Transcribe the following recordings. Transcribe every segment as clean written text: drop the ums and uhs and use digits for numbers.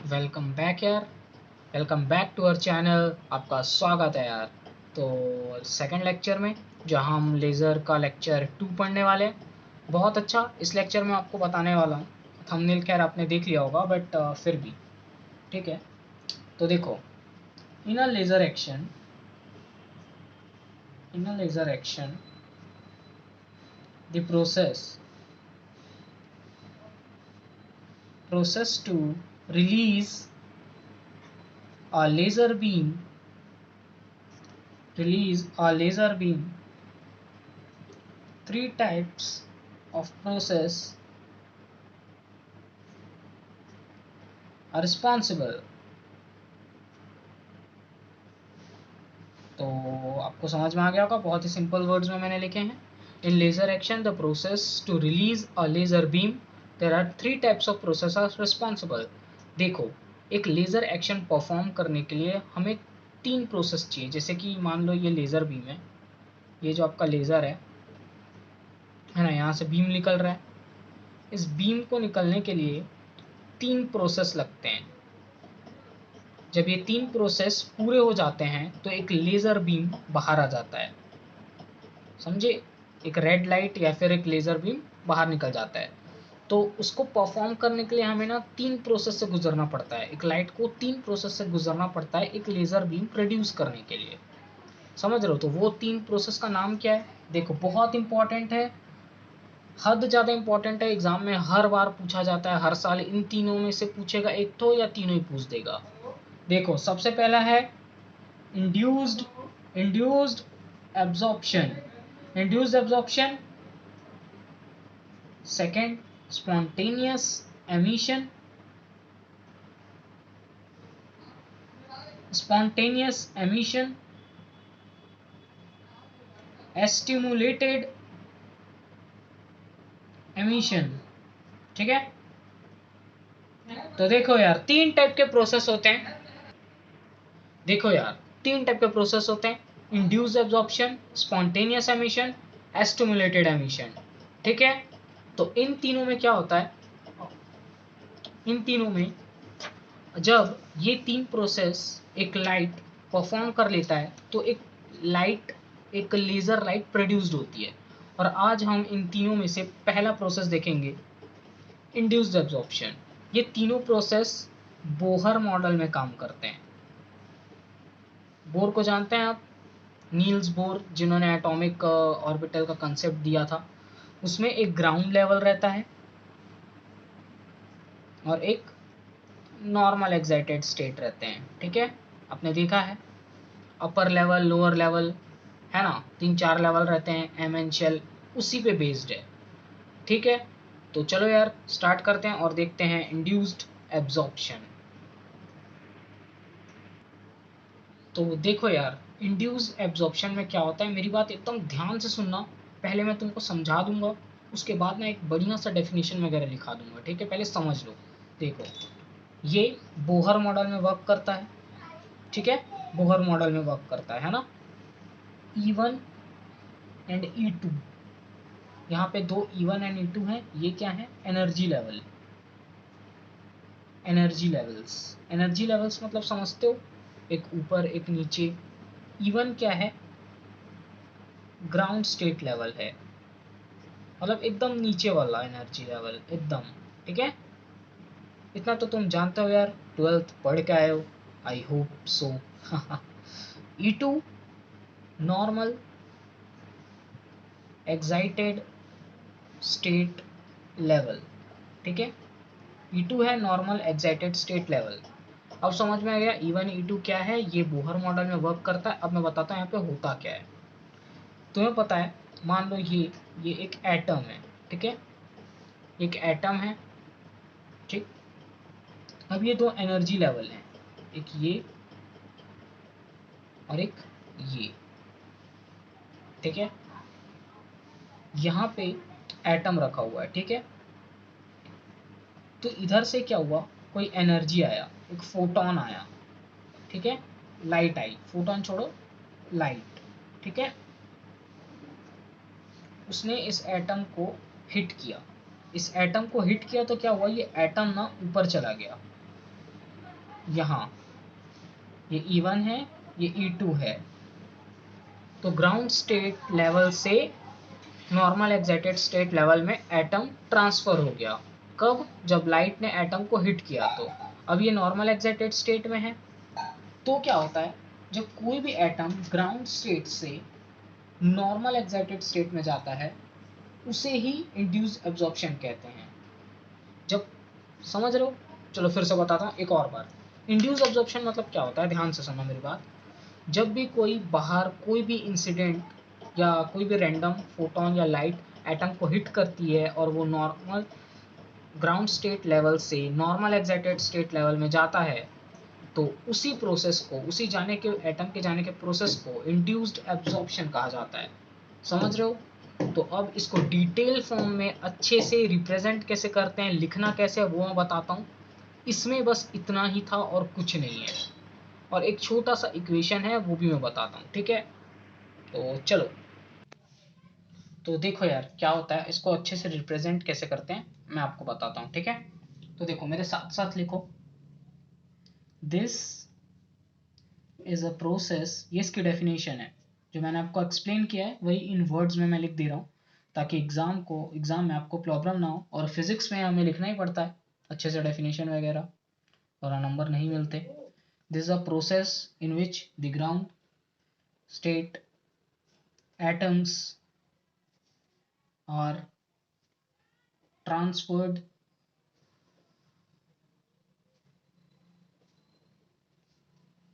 Welcome back यार। Welcome back to our channel. आपका स्वागत है यार। तो सेकंड लेक्चर में जहां हम लेज़र का लेक्चर 2 पढ़ने वाले हैं। बहुत अच्छा। इस लेक्चर में आपको बताने वाला हूँ। थंबनेल खैर आपने देख लिया होगा बट फिर भी ठीक है। तो देखो, in a laser action the process to release a laser beam three types of process are responsible। तो आपको समझ में आ गया होगा, बहुत ही सिंपल वर्ड्स में मैंने लिखे हैं। In laser action the process to release a laser beam there are three types of process are responsible. देखो, एक लेजर एक्शन परफॉर्म करने के लिए हमें तीन प्रोसेस चाहिए। जैसे कि मान लो ये लेजर बीम है, ये जो आपका लेजर है ना, यहाँ से बीम निकल रहा है। इस बीम को निकलने के लिए तीन प्रोसेस लगते हैं। जब ये तीन प्रोसेस पूरे हो जाते हैं तो एक लेजर बीम बाहर आ जाता है। समझे? एक रेड लाइट या फिर एक लेजर बीम बाहर निकल जाता है। तो उसको परफॉर्म करने के लिए हमें ना तीन प्रोसेस से गुजरना पड़ता है। एक लाइट को तीन प्रोसेस से गुजरना पड़ता है एक लेजर बीम प्रोड्यूस करने के लिए। समझ रहे हो? तो वो तीन प्रोसेस का नाम क्या है? देखो, बहुत इंपॉर्टेंट है, हद ज़्यादा इंपॉर्टेंट है। एग्जाम में हर बार पूछा जाता है, हर साल इन तीनों में से पूछेगा, एक तो या तीनों ही पूछ देगा। देखो, सबसे पहला है induced induced absorption. Induced absorption. Second, spontaneous emission. Stimulated emission. ठीक है? तो देखो यार, तीन टाइप के प्रोसेस होते हैं। देखो यार, तीन टाइप के प्रोसेस होते हैं: induced absorption, spontaneous emission, stimulated emission. ठीक है? तो इन तीनों में क्या होता है? इन तीनों में जब ये तीन प्रोसेस एक लाइट परफॉर्म कर लेता है तो एक लेजर लाइट प्रोड्यूस्ड होती है। और आज हम इन तीनों में से पहला प्रोसेस देखेंगे, इंड्यूस्ड एब्जॉर्प्शन। ये तीनों प्रोसेस बोहर मॉडल में काम करते हैं। बोर को जानते हैं आप? नील्स बोर, जिन्होंने एटॉमिक ऑर्बिटल का कंसेप्ट दिया था। उसमें एक ग्राउंड लेवल रहता है और एक नॉर्मल एक्साइटेड स्टेट रहते हैं। ठीक है? आपने देखा है, अपर लेवल, लोअर लेवल, है ना, तीन चार लेवल रहते हैं। एम एन शेल उसी पे बेस्ड है। ठीक है? तो चलो यार, स्टार्ट करते हैं और देखते हैं इंड्यूस्ड एब्जॉर्प्शन। तो देखो यार, इंड्यूस्ड एब्जॉर्प्शन में क्या होता है, मेरी बात एकदम ध्यान से सुनना। पहले मैं तुमको समझा दूंगा, उसके बाद मैं एक बढ़िया सा डेफिनेशन वगैरह लिखा दूंगा। ठीक है? पहले समझ लो। देखो, ये बोहर मॉडल में वर्क करता है। ठीक है? बोहर मॉडल में वर्क करता है ना। E1 एंड E2, यहाँ पे दो E1 एंड E2 हैं। ये क्या है? Energy level. एनर्जी लेवल्स मतलब समझते हो? एक ऊपर एक नीचे। E1 क्या है? ग्राउंड स्टेट लेवल है, मतलब एकदम नीचे वाला एनर्जी लेवल एकदम। ठीक है? इतना तो तुम जानते हो यार, 12th पढ़ के आए हो, I hope so. E2 normal excited state level. ठीक है? E2 है नॉर्मल एक्साइटेड स्टेट लेवल। अब समझ में आ गया E1 E2 क्या है? ये बोहर मॉडल में वर्क करता है। अब मैं बताता हूँ यहाँ पे होता क्या है। तुम्हें पता है, मान लो ये एक एटम है। ठीक है? एक एटम है। ठीक? अब ये दो एनर्जी लेवल हैं, एक ये और एक ये। ठीक है? यहाँ पे एटम रखा हुआ है। ठीक है? तो इधर से क्या हुआ, कोई एनर्जी आया, एक फोटोन आया। ठीक है? लाइट आई, फोटोन छोड़ो, लाइट। ठीक है? उसने इस एटम को हिट किया। तो क्या हुआ, ये एटम ना ऊपर चला गया। यहाँ ये E1 है, ये E2 है। तो ग्राउंड स्टेट लेवल से नॉर्मल एक्साइटेड स्टेट लेवल में एटम ट्रांसफर हो गया। कब? जब लाइट ने एटम को हिट किया। तो अब ये नॉर्मल एक्साइटेड स्टेट में है। तो क्या होता है, जब कोई भी एटम ग्राउंड स्टेट से नॉर्मल एक्साइटेड स्टेट में जाता है, उसे ही इंड्यूस एब्जॉर्प्शन कहते हैं। जब समझ रहे हो? चलो फिर से बताता हूँ एक और बार। इंड्यूस एब्जॉर्प्शन मतलब क्या होता है, ध्यान से सुनना मेरी बात। जब भी कोई बाहर कोई भी इंसिडेंट या कोई भी रैंडम फोटोन या लाइट एटम को हिट करती है और वो नॉर्मल ग्राउंड स्टेट लेवल से नॉर्मल एक्साइटेड स्टेट लेवल में जाता है, तो उसी प्रोसेस को, उसी जाने के एटम के जाने के प्रोसेस को इंड्यूस्ड एब्जॉर्प्शन कहा जाता है। समझ रहे हो? तो अब इसको डिटेल फॉर्म में अच्छे से रिप्रेजेंट कैसे करते हैं, लिखना कैसे है, वो मैं बताता हूँ। इसमें बस इतना ही था और कुछ नहीं है। और एक छोटा सा इक्वेशन है, वो भी मैं बताता हूँ, ठीक है? तो चलो, तो देखो यार क्या होता है, इसको अच्छे से रिप्रेजेंट कैसे करते हैं मैं आपको बताता हूँ, ठीक है? तो देखो मेरे साथ साथ लिखो, दिस इज अ प्रोसेस। ये इसकी डेफिनेशन है, जो मैंने आपको एक्सप्लेन किया है वही इन वर्ड्स में मैं लिख दे रहा हूँ, ताकि एग्जाम में आपको प्रॉब्लम ना हो। और फिजिक्स में हमें लिखना ही पड़ता है अच्छे से डेफिनेशन वगैरह, और नंबर नहीं मिलते। This is a process in which the ground state atoms are transferred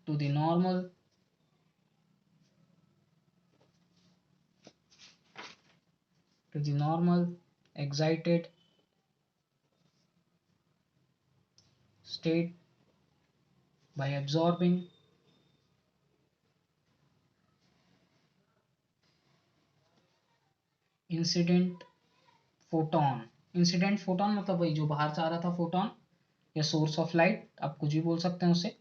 to the normal excited state by absorbing incident photon। Incident photon मतलब वही जो बाहर से आ रहा था फोटोन, या सोर्स ऑफ लाइट, आप कुछ भी बोल सकते हैं उसे।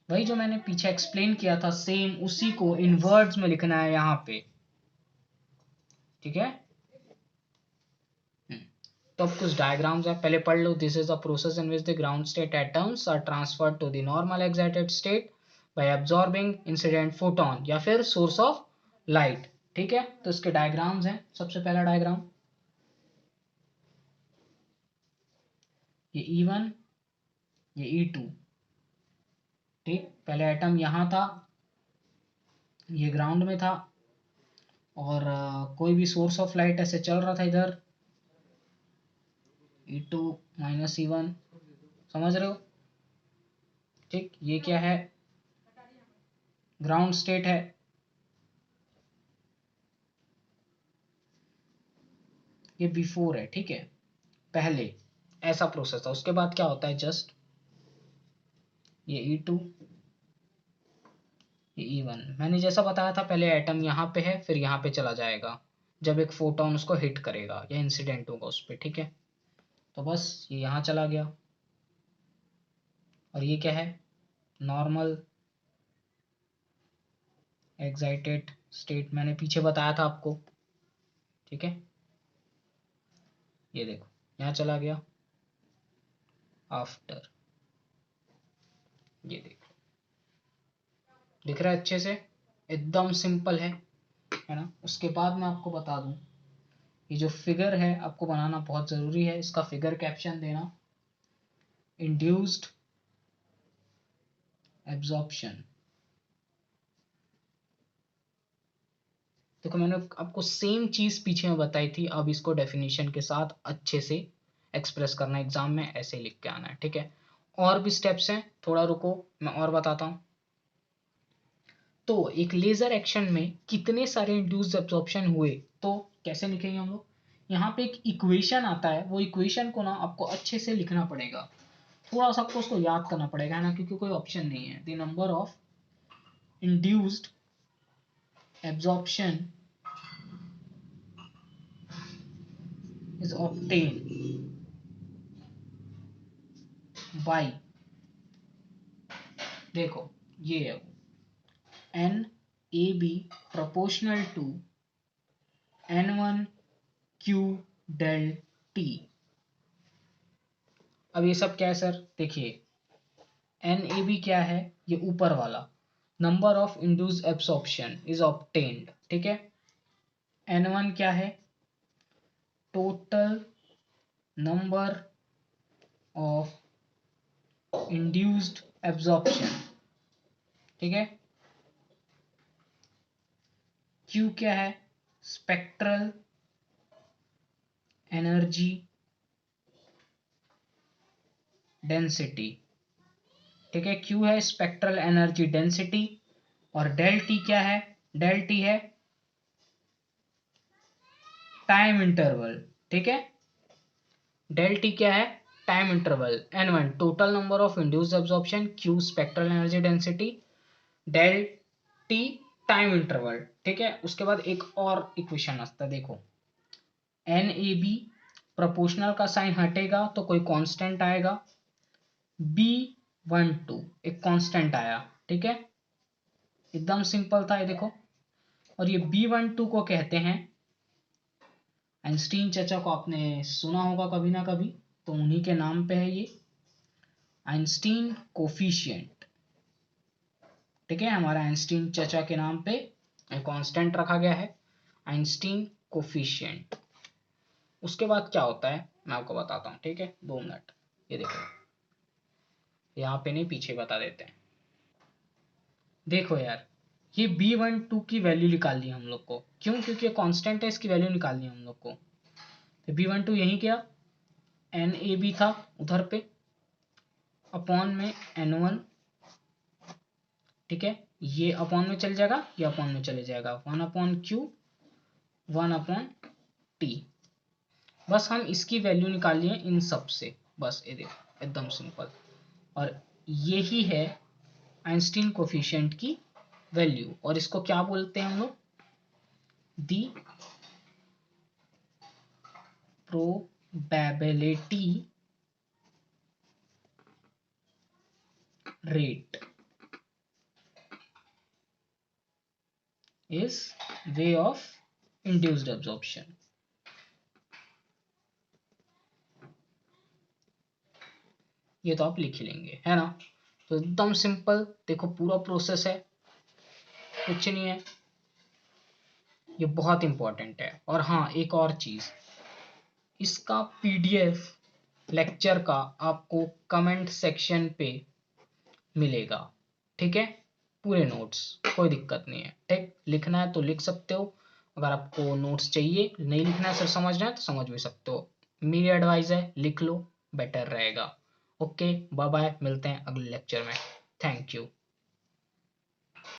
वही जो मैंने पीछे एक्सप्लेन किया था, सेम उसी को इन वर्ड्स में लिखना है यहाँ पे, ठीक है? तो अब कुछ डायग्राम्स है, पहले पढ़ लो। This is a process in which the ground state atoms are transferred to the normal excited state by absorbing incident photon या फिर सोर्स ऑफ लाइट, ठीक है? तो इसके डायग्राम्स हैं। सबसे पहला डायग्राम, ये E1, ये E2, ठीक? पहले एटम यहाँ था, ये ग्राउंड में था, और कोई भी सोर्स ऑफ लाइट ऐसे चल रहा था इधर, E2 माइनस E1, समझ रहे हो? ठीक, ये क्या है, ग्राउंड स्टेट है। ये बिफोर है, ठीक है? पहले ऐसा प्रोसेस था। उसके बाद क्या होता है, जस्ट ये E2, ये E1। मैंने जैसा बताया था, पहले एटम यहाँ पे है, फिर यहाँ पे चला जाएगा जब एक फोटोन उसको हिट करेगा या इंसिडेंट होगा उस पर, ठीक है? तो बस ये यहाँ चला गया। और ये क्या है, नॉर्मल एक्साइटेड स्टेट, मैंने पीछे बताया था आपको, ठीक है? ये देखो यहाँ चला गया आफ्टर, ये देखो, दिख रहा है अच्छे से? एकदम सिंपल है ना? उसके बाद मैं आपको बता दूं, ये जो फिगर है आपको बनाना बहुत ज़रूरी है, इसका फिगर कैप्शन देना, इंड्यूस्ड एब्जॉर्प्शन। देखो मैंने आपको सेम चीज़ पीछे में बताई थी, अब इसको डेफिनेशन के साथ अच्छे से एक्सप्रेस करना, एग्जाम में ऐसे ही लिख के आना है, ठीक है? और भी स्टेप्स हैं, थोड़ा रुको मैं और बताता हूँ। तो एक लेजर एक्शन में कितने सारे इंड्यूस्ड एब्जॉर्प्शन हुए, तो कैसे लिखेंगे हम लोग? यहाँ पे एक इक्वेशन आता है, वो इक्वेशन को ना आपको अच्छे से लिखना पड़ेगा, थोड़ा सा आपको उसको याद करना पड़ेगा, है ना? क्योंकि कोई ऑप्शन नहीं है। The number of induced absorption is obtain by, देखो ये है N A B proportional to N1 Q del T। अब ये सब क्या है सर? देखिए, NAB क्या है, ये ऊपर वाला, number of induced absorption is obtained, ठीक है। N1 क्या है, total number of induced absorption, ठीक है। Q क्या है, स्पेक्ट्रल एनर्जी डेंसिटी, ठीक है। Q है स्पेक्ट्रल एनर्जी डेंसिटी, और डेल T क्या है, डेल T है टाइम इंटरवल, ठीक है। डेल T क्या है, time interval. N1 total number of induced absorption, Q spectral energy density, del T time interval, ठीक है। उसके बाद एक और इक्वेशन आता है, देखो NAB प्रोपोर्शनल का साइन हटेगा तो कोई कांस्टेंट आएगा, B12 एक कांस्टेंट आया, ठीक है। एकदम सिंपल था ये, देखो। और ये B12 को कहते हैं, आइंस्टीन चचा को आपने सुना होगा कभी ना कभी, तो उन्हीं के नाम पे है ये, आइंस्टीन कोफिशिएंट, ठीक है। हमारा आइंस्टीन चचा के नाम पे कांस्टेंट रखा गया है, आइंस्टीन कोफिशिएंट। उसके बाद क्या होता है मैं आपको बताता हूँ, ठीक है, 2 मिनट। ये देखो, यहाँ पे नहीं, पीछे बता देते हैं। देखो यार, ये B12 की वैल्यू निकालनी है हम लोग को, क्यों, क्योंकि ये कांस्टेंट है, इसकी वैल्यू निकालनी है हम लोग को। तो B12 यही क्या, NAB था उधर पे, अपॉन में N1, ठीक है। ये अपॉन में चल जाएगा, ये अपॉन में चले जाएगा, 1/Q 1/T। बस हम इसकी वैल्यू निकाल लिए इन सब से, बस ये देखो एकदम सिंपल। और यही है आइंस्टीन कोफिशिएंट की वैल्यू, और इसको क्या बोलते हैं हम लोग, the probability rate is way of induced absorption. ये तो आप लिख ही लेंगे, है ना। तो एकदम सिंपल, देखो पूरा प्रोसेस है, कुछ नहीं है, ये बहुत इंपॉर्टेंट है। और हाँ, एक और चीज, इसका PDF लेक्चर का आपको कमेंट सेक्शन पे मिलेगा, ठीक है। पूरे नोट्स, कोई दिक्कत नहीं है, ठीक। लिखना है तो लिख सकते हो, अगर आपको नोट्स चाहिए, नहीं लिखना है, सिर्फ समझना है तो समझ भी सकते हो। मेरी एडवाइस है, लिख लो, बेटर रहेगा। ओके, बाय बाय, मिलते हैं अगले लेक्चर में। Thank you.